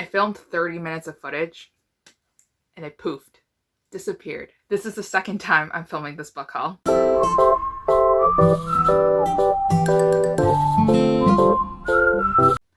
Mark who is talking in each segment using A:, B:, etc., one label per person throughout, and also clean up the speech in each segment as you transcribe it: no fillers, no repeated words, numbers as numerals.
A: I filmed 30 minutes of footage and it poofed, disappeared. This is the second time I'm filming this book haul.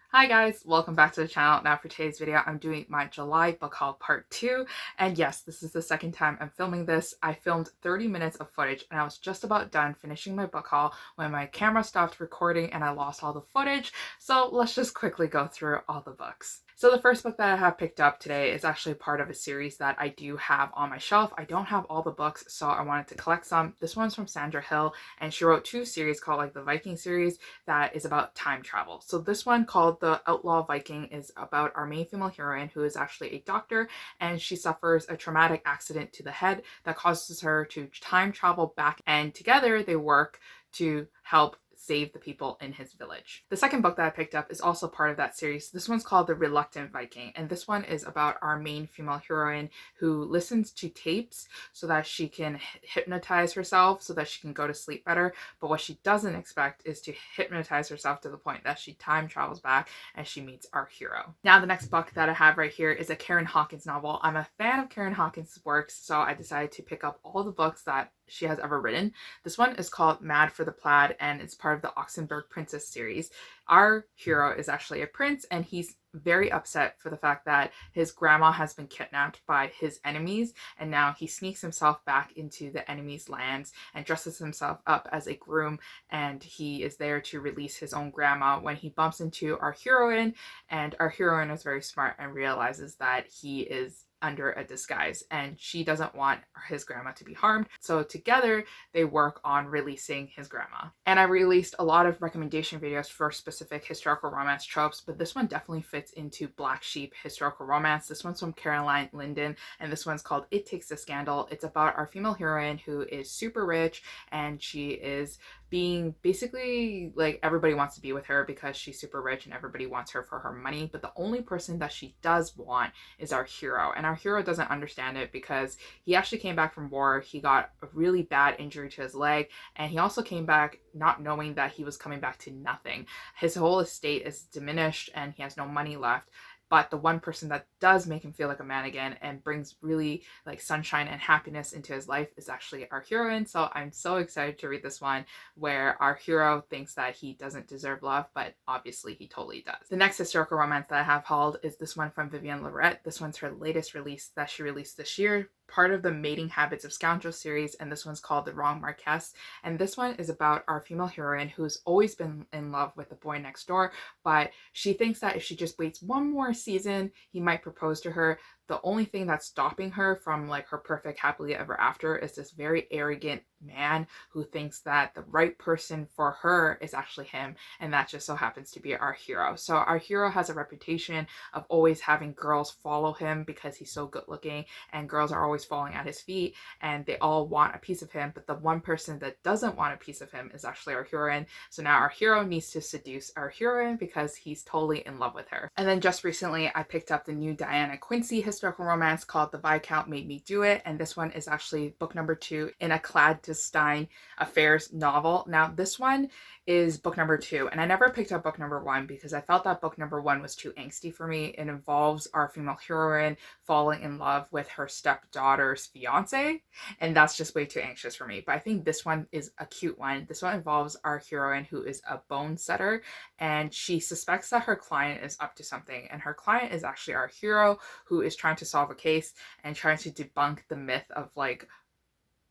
A: Hi guys, welcome back to the channel. Now for today's video, I'm doing my July book haul part 2. And yes, this is the second time I'm filming this. I filmed 30 minutes of footage and I was just about done finishing my book haul when my camera stopped recording and I lost all the footage. So let's just quickly go through all the books. So the first book that I have picked up today is actually part of a series that I do have on my shelf. I don't have all the books, so I wanted to collect some. This one's from Sandra Hill, and she wrote 2 series called like the Viking series that is about time travel. So this one called The Outlaw Viking is about our main female heroine who is actually a doctor, and she suffers a traumatic accident to the head that causes her to time travel back, and together they work to help save the people in his village. The second book that I picked up is also part of that series. This one's called The Reluctant Viking, and this one is about our main female heroine who listens to tapes so that she can hypnotize herself so that she can go to sleep better. But what she doesn't expect is to hypnotize herself to the point that she time travels back and she meets our hero. Now the next book that I have right here is a Karen Hawkins novel. I'm a fan of Karen Hawkins' works, so I decided to pick up all the books that she has ever written. This one is called Mad for the Plaid, and it's part of the Oxenberg Princess series. Our hero is actually a prince, and he's very upset for the fact that his grandma has been kidnapped by his enemies, and now he sneaks himself back into the enemy's lands and dresses himself up as a groom, and he is there to release his own grandma when he bumps into our heroine, and our heroine is very smart and realizes that he is under a disguise and she doesn't want his grandma to be harmed. So together they work on releasing his grandma. And I released a lot of recommendation videos for specific historical romance tropes, but this one definitely fits into black sheep historical romance. This one's from Caroline Linden, and this one's called It Takes a Scandal. It's about our female heroine who is super rich, and she is being basically like everybody wants to be with her because she's super rich and everybody wants her for her money, but the only person that she does want is our hero. And our hero doesn't understand it because he actually came back from war. He got a really bad injury to his leg, and he also came back not knowing that he was coming back to nothing. His whole estate is diminished and he has no money left. But the one person that does make him feel like a man again and brings really like sunshine and happiness into his life is actually our heroine. So I'm so excited to read this one where our hero thinks that he doesn't deserve love, but obviously he totally does. The next historical romance that I have hauled is this one from Vivienne Lorette. This one's her latest release that she released this year, part of the Mating Habits of Scoundrels series, and this one's called The Wrong Marquess. And this one is about our female heroine who's always been in love with the boy next door, but she thinks that if she just waits one more season, he might propose to her. The only thing that's stopping her from like her perfect happily ever after is this very arrogant man who thinks that the right person for her is actually him, and that just so happens to be our hero. So our hero has a reputation of always having girls follow him because he's so good looking, and girls are always falling at his feet and they all want a piece of him, but the one person that doesn't want a piece of him is actually our heroine. So now our hero needs to seduce our heroine because he's totally in love with her. And then just recently I picked up the new Diana Quincy historical romance called The Viscount Made Me Do It, and this one is actually book number 2 in a clandestine affairs novel. Now this one is book number 2, and I never picked up book number 1 because I felt that book number 1 was too angsty for me. It involves our female heroine falling in love with her stepdaughter's fiance, and that's just way too anxious for me. But I think this one is a cute one. This one involves our heroine who is a bone setter, and she suspects that her client is up to something, and her client is actually our hero who is trying to solve a case and trying to debunk the myth of like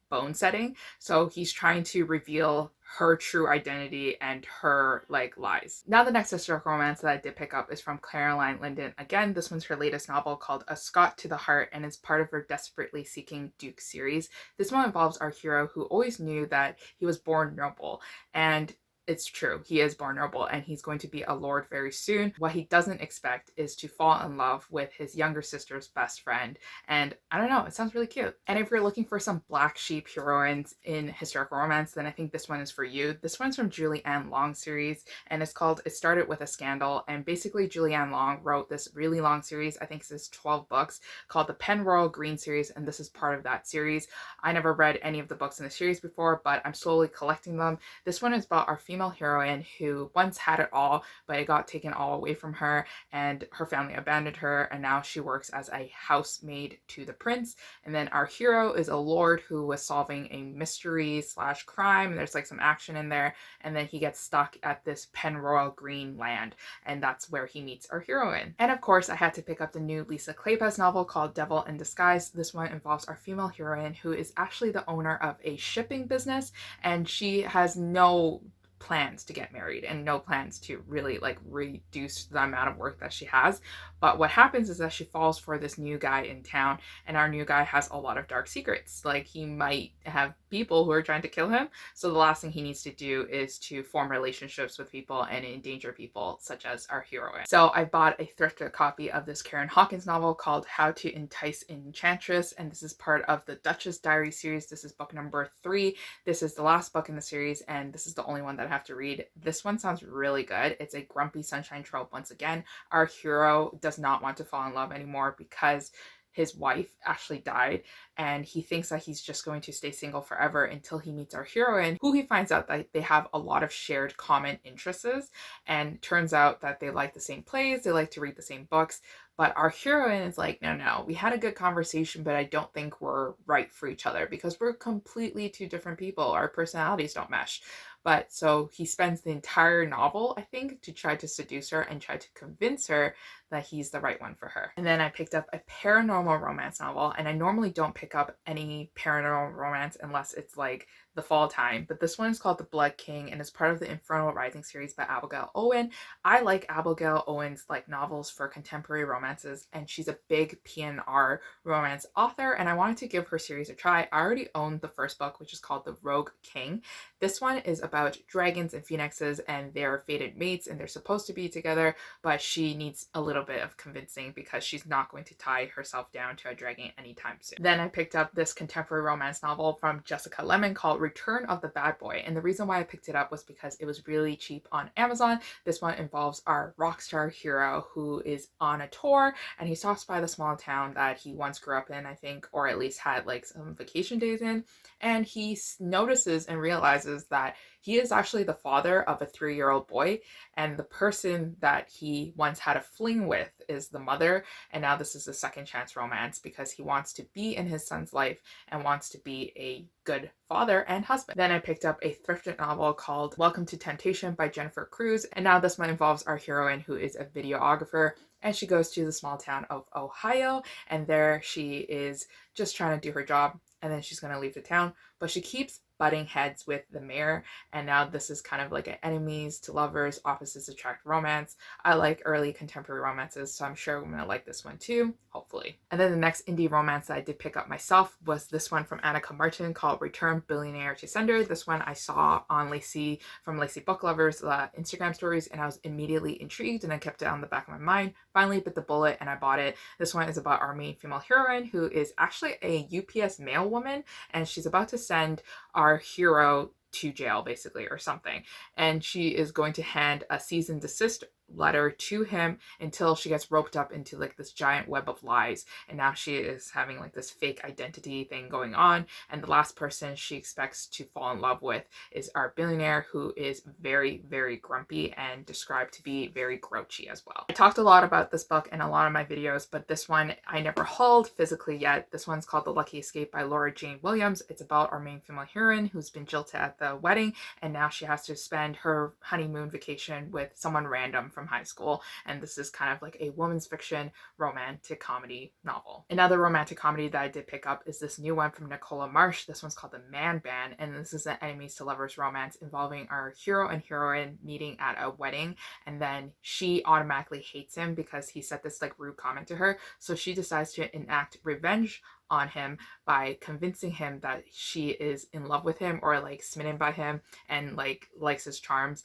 A: bone setting. So he's trying to reveal her true identity and her like lies. Now the next historical romance that I did pick up is from Caroline Linden. Again, this one's her latest novel called A Scot to the Heart, and it's part of her Desperately Seeking Duke series. This one involves our hero who always knew that he was born noble, and it's true, he is born noble and he's going to be a lord very soon. What he doesn't expect is to fall in love with his younger sister's best friend, and I don't know, it sounds really cute. And if you're looking for some black sheep heroines in historical romance, then I think this one is for you. This one's from Julie Anne Long series, and it's called It Started with a Scandal. And basically Julie Anne Long wrote this really long series, I think this is 12 books, called the Penroyal Green series, and this is part of that series. I never read any of the books in the series before, but I'm slowly collecting them. This one is about our female female heroine who once had it all, but it got taken all away from her and her family abandoned her, and now she works as a housemaid to the prince. And then our hero is a lord who was solving a mystery slash crime. There's like some action in there, and then he gets stuck at this Penroyal Green land, and that's where he meets our heroine. And of course, I had to pick up the new Lisa Kleypas novel called Devil in Disguise. This one involves our female heroine who is actually the owner of a shipping business, and she has no plans to get married and no plans to really like reduce the amount of work that she has. But what happens is that she falls for this new guy in town, and our new guy has a lot of dark secrets. Like, he might have people who are trying to kill him, so the last thing he needs to do is to form relationships with people and endanger people, such as our heroine. So I bought a thrifted copy of this Karen Hawkins novel called How to Entice Enchantress, and this is part of the Duchess Diary series. This is book number 3. This is the last book in the series, and this is the only one that I have to read. This one sounds really good. It's a grumpy sunshine trope once again. Our hero does not want to fall in love anymore because his wife actually died, and he thinks that he's just going to stay single forever until he meets our heroine, who he finds out that they have a lot of shared common interests, and turns out that they like the same plays, they like to read the same books. But our heroine is like, no, we had a good conversation, but I don't think we're right for each other because we're completely two different people. Our personalities don't mesh. But so he spends the entire novel, I think, to try to seduce her and try to convince her that he's the right one for her. And then I picked up a paranormal romance novel, and I normally don't pick up any paranormal romance unless it's like the fall time, but this one is called The Blood King and is part of the Infernal Rising series by Abigail Owen. I like Abigail Owen's like novels for contemporary romances, and she's a big PNR romance author, and I wanted to give her series a try. I already owned the first book, which is called The Rogue King. This one is about dragons and phoenixes, and they're fated mates and they're supposed to be together, but she needs a little bit of convincing because she's not going to tie herself down to a dragon anytime soon. Then I picked up this contemporary romance novel from Jessica Lemon called Return of the Bad Boy, and the reason why I picked it up was because it was really cheap on Amazon. This one involves our rock star hero who is on a tour, and he stops by the small town that he once grew up in, I think, or at least had like some vacation days in, and he notices and realizes that he is actually the father of a 3-year-old boy, and the person that he once had a fling with is the mother, and now this is a second chance romance because he wants to be in his son's life and wants to be a good father and husband. Then I picked up a thrifted novel called Welcome to Temptation by Jennifer Cruz, and now this one involves our heroine who is a videographer, and she goes to the small town of Ohio, and there she is just trying to do her job, and then she's going to leave the town, but she keeps butting heads with the mayor, and now this is kind of like an enemies to lovers, opposites attract romance. I like early contemporary romances, so I'm sure I'm gonna like this one too, hopefully. And then the next indie romance that I did pick up myself was this one from Annika Martin called Return Billionaire to Sender. This one I saw on Lacey from Lacey Book Lovers Instagram stories, and I was immediately intrigued, and I kept it on the back of my mind. Finally bit the bullet and I bought it. This one is about our main female heroine who is actually a UPS mail woman, and she's about to send our hero to jail basically or something, and she is going to hand a cease and desist letter to him until she gets roped up into like this giant web of lies, and now she is having like this fake identity thing going on, and the last person she expects to fall in love with is our billionaire, who is very, very grumpy and described to be very grouchy as well. I talked a lot about this book in a lot of my videos, but this one I never hauled physically yet. This one's called The Lucky Escape by Laura Jane Williams. It's about our main female heroine who's been jilted at the wedding, and now she has to spend her honeymoon vacation with someone random from high school, and this is kind of like a woman's fiction romantic comedy novel. Another romantic comedy that I did pick up is this new one from Nicola Marsh. This one's called The Man Ban, and this is an enemies to lovers romance involving our hero and heroine meeting at a wedding, and then she automatically hates him because he said this like rude comment to her, so she decides to enact revenge on him by convincing him that she is in love with him or like smitten by him and like likes his charms,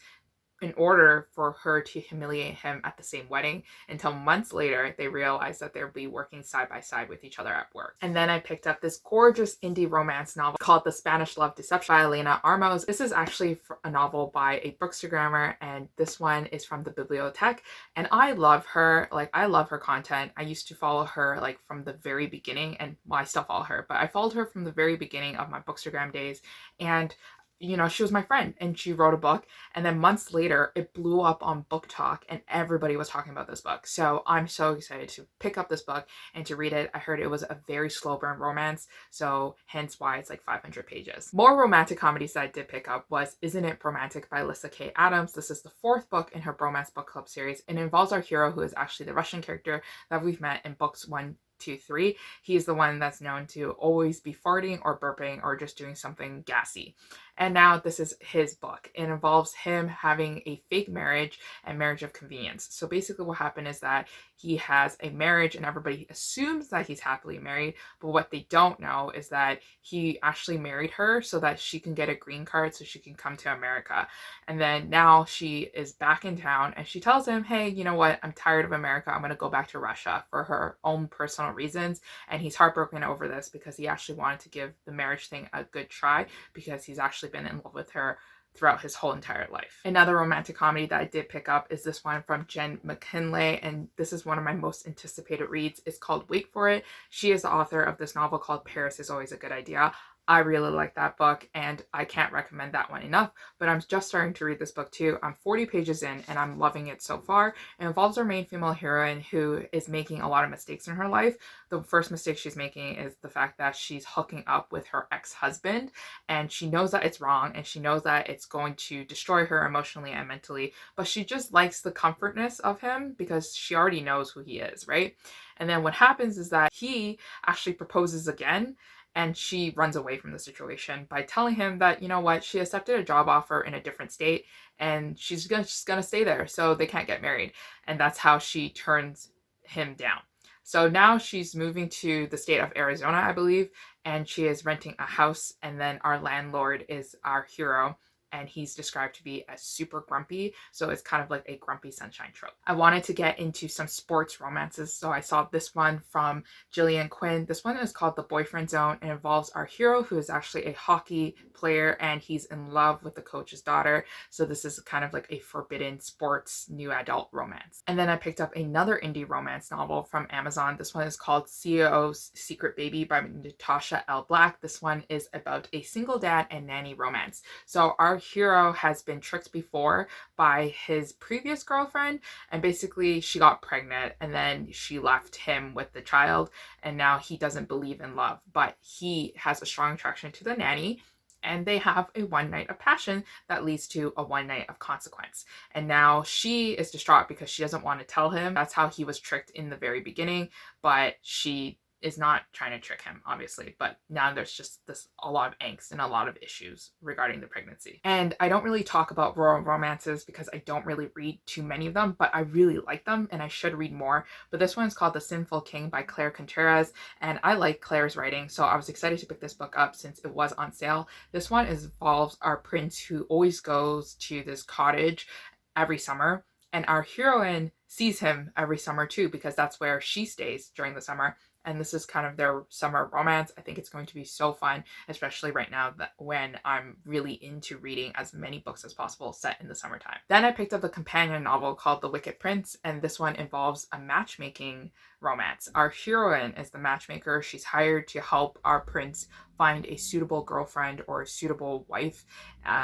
A: in order for her to humiliate him at the same wedding, until months later they realize that they'll be working side by side with each other at work. And then I picked up this gorgeous indie romance novel called The Spanish Love Deception by Elena Armos. This is actually a novel by a bookstagrammer, and this one is from the Bibliothèque, and I love her. Like, I love her content. I used to follow her like from the very beginning, and well, I still follow her, but I followed her from the very beginning of my bookstagram days, and you know, she was my friend and she wrote a book, and then months later it blew up on Book Talk and everybody was talking about this book. So I'm so excited to pick up this book and to read it. I heard it was a very slow burn romance, so hence why it's like 500 pages. More romantic comedies that I did pick up was Isn't It Romantic by Alyssa K. Adams. This is the 4th book in her Bromance book club series and involves our hero, who is actually the Russian character that we've met in books 1, 2, 3. He is the one that's known to always be farting or burping or just doing something gassy. And now this is his book. It involves him having a fake marriage and marriage of convenience. So basically what happened is that he has a marriage and everybody assumes that he's happily married, but what they don't know is that he actually married her so that she can get a green card so she can come to America. And then now she is back in town and she tells him, hey, you know what? I'm tired of America. I'm going to go back to Russia for her own personal reasons. And he's heartbroken over this because he actually wanted to give the marriage thing a good try because he's actually been in love with her throughout his whole entire life. Another romantic comedy that I did pick up is this one from Jen McKinley, and this is one of my most anticipated reads. It's called Wait For It. She is the author of this novel called Paris Is Always a Good Idea. I really like that book and I can't recommend that one enough, but I'm just starting to read this book too. I'm 40 pages in and I'm loving it so far. It involves our main female heroine who is making a lot of mistakes in her life. The first mistake she's making is the fact that she's hooking up with her ex-husband, and she knows that it's wrong and she knows that it's going to destroy her emotionally and mentally, but she just likes the comfortness of him because she already knows who he is, right? And then what happens is that he actually proposes again, and she runs away from the situation by telling him that, you know what, she accepted a job offer in a different state and she's just gonna stay there so they can't get married. And that's how she turns him down. So now she's moving to the state of Arizona, I believe, and she is renting a house, and then our landlord is our hero, and he's described to be as super grumpy, so it's kind of like a grumpy sunshine trope. I wanted to get into some sports romances, so I saw this one from Gillian Quinn. This one is called The Boyfriend Zone and involves our hero, who is actually a hockey player, and he's in love with the coach's daughter, so this is kind of like a forbidden sports new adult romance. And then I picked up another indie romance novel from Amazon. This one is called CEO's Secret Baby by Natasha L. Black. This one is about a single dad and nanny romance. So our hero has been tricked before by his previous girlfriend, and basically she got pregnant and then she left him with the child, and now he doesn't believe in love, but he has a strong attraction to the nanny, and they have a one night of passion that leads to a one night of consequence. And now she is distraught because she doesn't want to tell him. That's how he was tricked in the very beginning, but she is not trying to trick him, obviously, but now there's just a lot of angst and a lot of issues regarding the pregnancy. And I don't really talk about rural romances because I don't really read too many of them, but I really like them and I should read more. But this one's called The Sinful King by Claire Contreras, and I like Claire's writing, so I was excited to pick this book up since it was on sale. This one involves our prince who always goes to this cottage every summer, and our heroine sees him every summer too because that's where she stays during the summer. And this is kind of their summer romance. I think it's going to be so fun, especially right now that when I'm really into reading as many books as possible set in the summertime. Then I picked up a companion novel called The Wicked Prince, and this one involves a matchmaking romance. Our heroine is the matchmaker. She's hired to help our prince find a suitable girlfriend or a suitable wife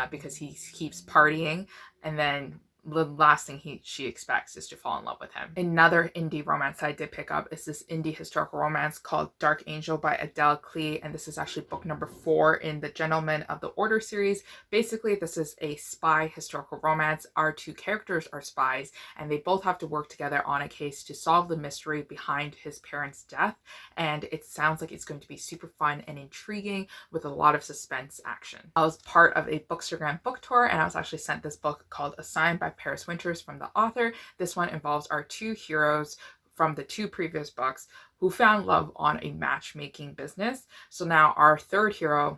A: because he keeps partying, and then the last thing she expects is to fall in love with him. Another indie romance I did pick up is this indie historical romance called Dark Angel by Adele Klee, and this is actually book number 4 in the Gentlemen of the Order series. Basically, this is a spy historical romance. Our two characters are spies, and they both have to work together on a case to solve the mystery behind his parents' death, and it sounds like it's going to be super fun and intriguing with a lot of suspense action. I was part of a Bookstagram book tour, and I was actually sent this book called Assigned by Paris Winters from the author. This one involves our two heroes from the 2 previous books who found love on a matchmaking business. So now our third hero,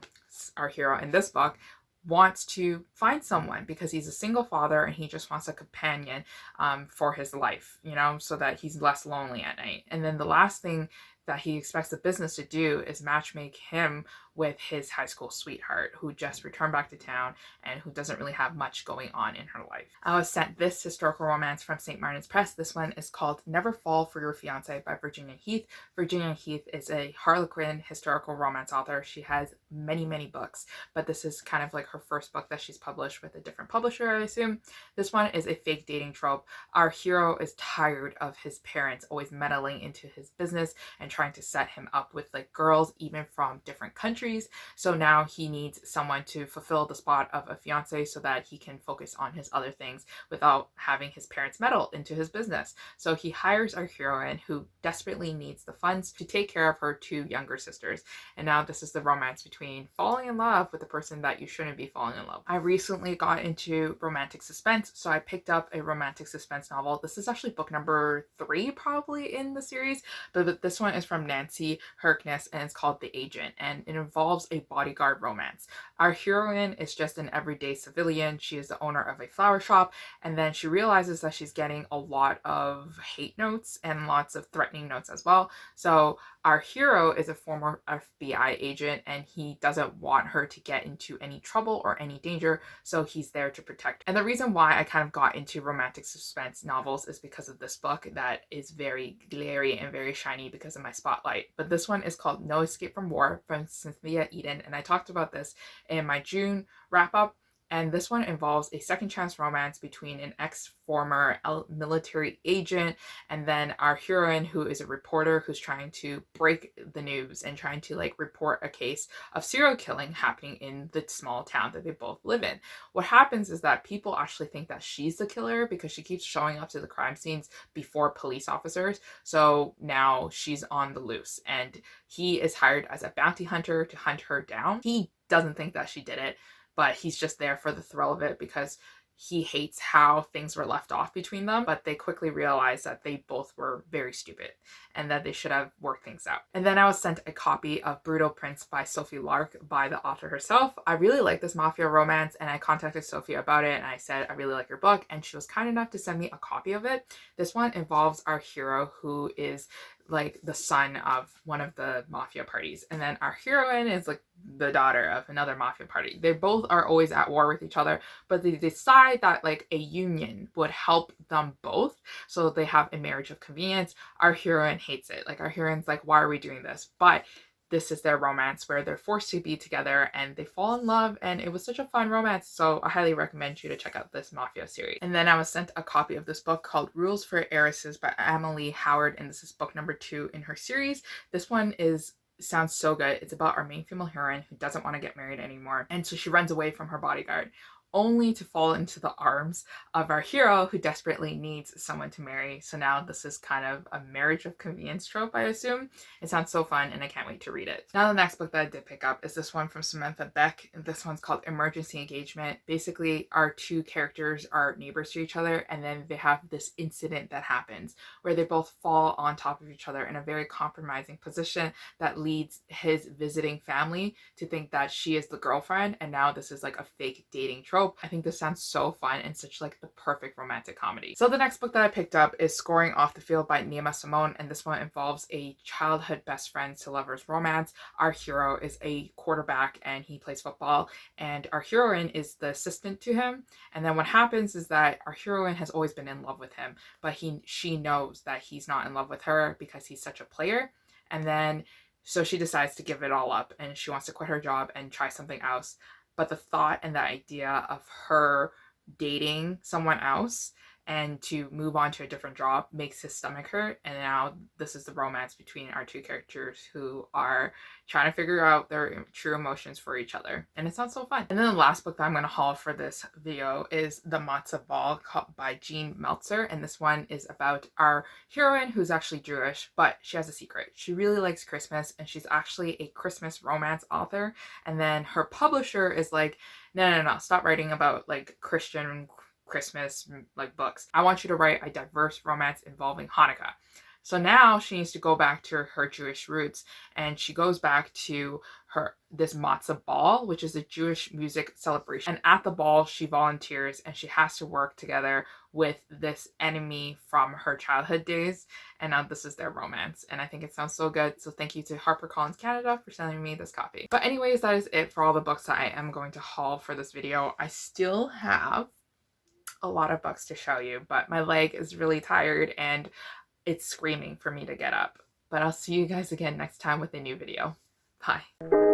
A: our hero in this book, wants to find someone because he's a single father and he just wants a companion for his life, you know, so that he's less lonely at night. And then the last thing that he expects the business to do is matchmake him with his high school sweetheart who just returned back to town and who doesn't really have much going on in her life. I was sent this historical romance from St. Martin's Press. This one is called Never Fall for Your Fiance by Virginia Heath. Virginia Heath is a Harlequin historical romance author. She has many, many books, but this is kind of like her first book that she's published with a different publisher, I assume. This one is a fake dating trope. Our hero is tired of his parents always meddling into his business and trying to set him up with like girls, even from different countries. So now he needs someone to fulfill the spot of a fiance so that he can focus on his other things without having his parents meddle into his business. So he hires our heroine who desperately needs the funds to take care of her two younger sisters. And now this is the romance between falling in love with the person that you shouldn't be falling in love. I recently got into romantic suspense, so I picked up a romantic suspense novel. This is actually book number 3 probably in the series, but this one is from Nancy Harkness and it's called The Agent, and it involves a bodyguard romance. Our heroine is just an everyday civilian. She is the owner of a flower shop, and then she realizes that she's getting a lot of hate notes and lots of threatening notes as well. So our hero is a former FBI agent and he doesn't want her to get into any trouble or any danger, so he's there to protect her. And the reason why I kind of got into romantic suspense novels is because of this book that is very glary and very shiny because of my spotlight. But this one is called No Escape from War from Cynthia Eden, and I talked about this in my June wrap-up. And this one involves a second chance romance between an ex-former military agent and then our heroine who is a reporter who's trying to break the news and trying to like report a case of serial killing happening in the small town that they both live in. What happens is that people actually think that she's the killer because she keeps showing up to the crime scenes before police officers. So now she's on the loose and he is hired as a bounty hunter to hunt her down. He doesn't think that she did it, but he's just there for the thrill of it because he hates how things were left off between them. But they quickly realize that they both were very stupid and that they should have worked things out. And then I was sent a copy of Brutal Prince by Sophie Lark by the author herself. I really like this Mafia romance and I contacted Sophie about it and I said, I really like your book, and she was kind enough to send me a copy of it. This one involves our hero who is like the son of one of the mafia parties, and then our heroine is like the daughter of another mafia party. They both are always at war with each other, but they decide that like a union would help them both, so they have a marriage of convenience. Our heroine hates it. Like our heroine's like, why are we doing this? But this is their romance where they're forced to be together and they fall in love, and it was such a fun romance, so I highly recommend you to check out this Mafia series. And then I was sent a copy of this book called Rules for Heiresses by Emily Howard, and this is book number 2 in her series. This one sounds so good. It's about our main female heroine who doesn't want to get married anymore, and so she runs away from her bodyguard, only to fall into the arms of our hero who desperately needs someone to marry. So now this is kind of a marriage of convenience trope, I assume. It sounds so fun and I can't wait to read it. Now the next book that I did pick up is this one from Samantha Beck. This one's called Emergency Engagement. Basically, our two characters are neighbors to each other, and then they have this incident that happens where they both fall on top of each other in a very compromising position that leads his visiting family to think that she is the girlfriend, and now this is like a fake dating trope. I think this sounds so fun and such like the perfect romantic comedy. So the next book that I picked up is Scoring Off the Field by Nima Simone, and this one involves a childhood best friends to lovers romance. Our hero is a quarterback and he plays football, and our heroine is the assistant to him. And then what happens is that our heroine has always been in love with him, but she knows that he's not in love with her because he's such a player. And then so she decides to give it all up and she wants to quit her job and try something else. But the thought and the idea of her dating someone else and to move on to a different job makes his stomach hurt. And now this is the romance between our two characters who are trying to figure out their true emotions for each other. And it sounds so fun. And then the last book that I'm going to haul for this video is The Matzah Ball by Jean Meltzer. And this one is about our heroine who's actually Jewish, but she has a secret. She really likes Christmas and she's actually a Christmas romance author. And then her publisher is like, no, stop writing about like Christian Christmas like books. I want you to write a diverse romance involving Hanukkah. So now she needs to go back to her Jewish roots, and she goes back to this matzah ball, which is a Jewish music celebration. And at the ball, she volunteers and she has to work together with this enemy from her childhood days. And now this is their romance. And I think it sounds so good. So thank you to HarperCollins Canada for sending me this copy. But anyways, that is it for all the books that I am going to haul for this video. I still have a lot of books to show you, but my leg is really tired and it's screaming for me to get up. But I'll see you guys again next time with a new video. Bye.